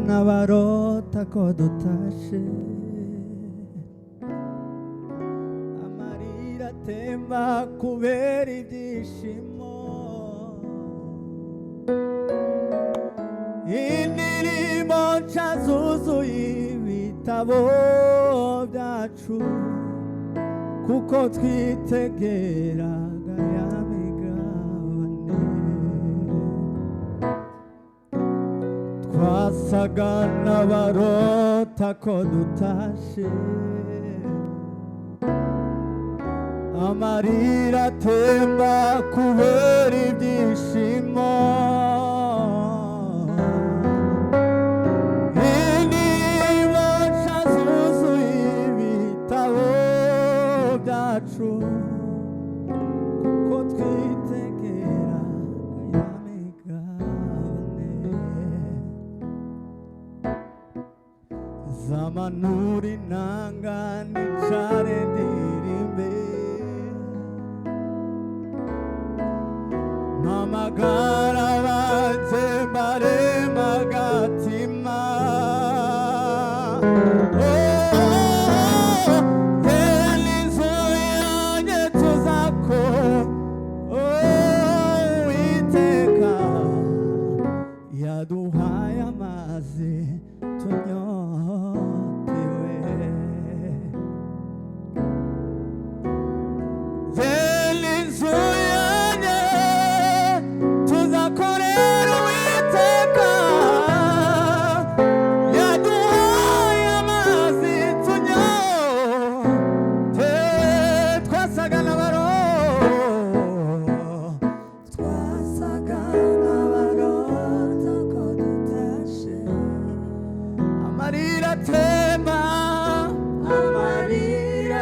n'abarota ko dutashe, amarira atemba kubera ibyishimo, indirimbo nshya zuzuye ibitabo byacu, kuko twitegeraga ya migabane. Twasaga n'abarota ko dutashe, amarira atemba kubera ibyishimo, indirimbo nshya zuzuye ibitabo byacu, kuko twitegera ya migabane. Zamanura inanga nicare ndirimbe, mpamagara banze mbarema agatima, yaduhaye amazi tunyotewe, zeli inzu yanjye tuzakorera Uwiteka, yaduhaye amazi tunyotewe. Twasaga amarira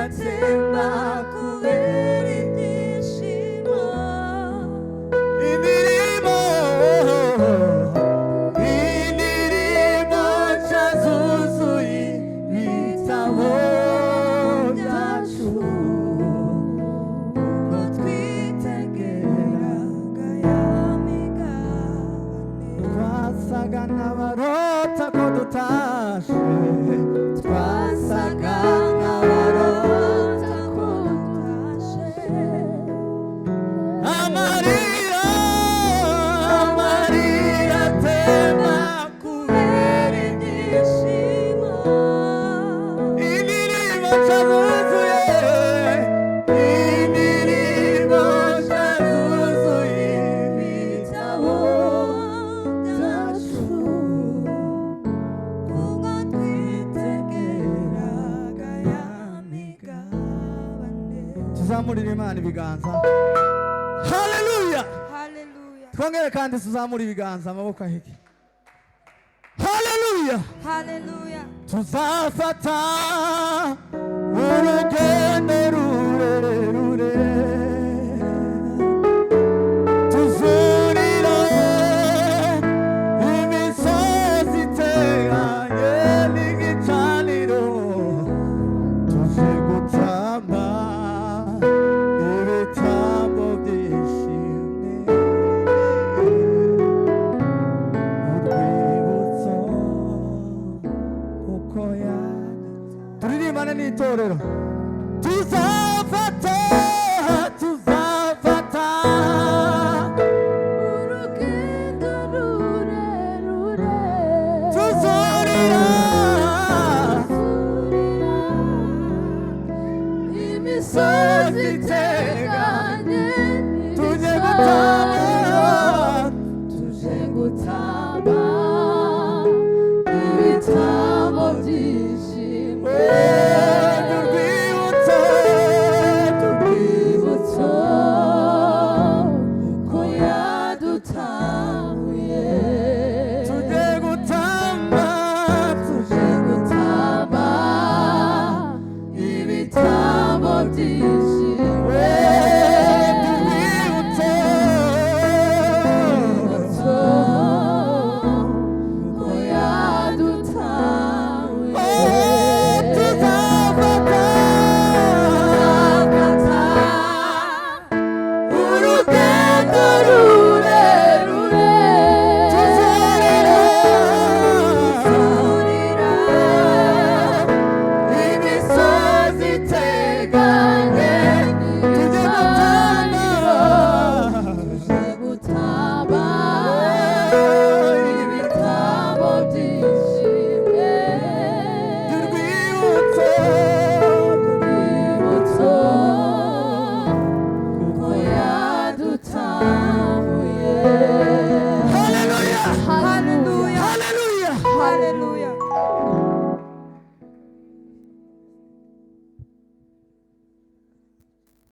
atemba kubera ibyishimo, indirimbo nshya zuzuye ibitabo byacu, kuko twitegeraga ya migabane. Twasaga n'abarota ko dutashe, twasaga n'abarota ko dutashe, amarira atemba kubera ibyishimo, indirimbo nshya zuzuye, indirimbo nshya zuzuye ibitabo byacu, kuko twitegeraga ya migabane. Tuzamurire Imana ibiganza. Haleluya, Hallelujah. twongere kandi tuzamure ibiganza, amaboko aheke. Haleluya, Hallelujah. tuzafata urugendo rurerure, tuzurira imisozi iteganye n'igicaniro, tuje gutamba ibitambo byishimye, urwibutso kuko turirimbane n'itorero. Tuzafata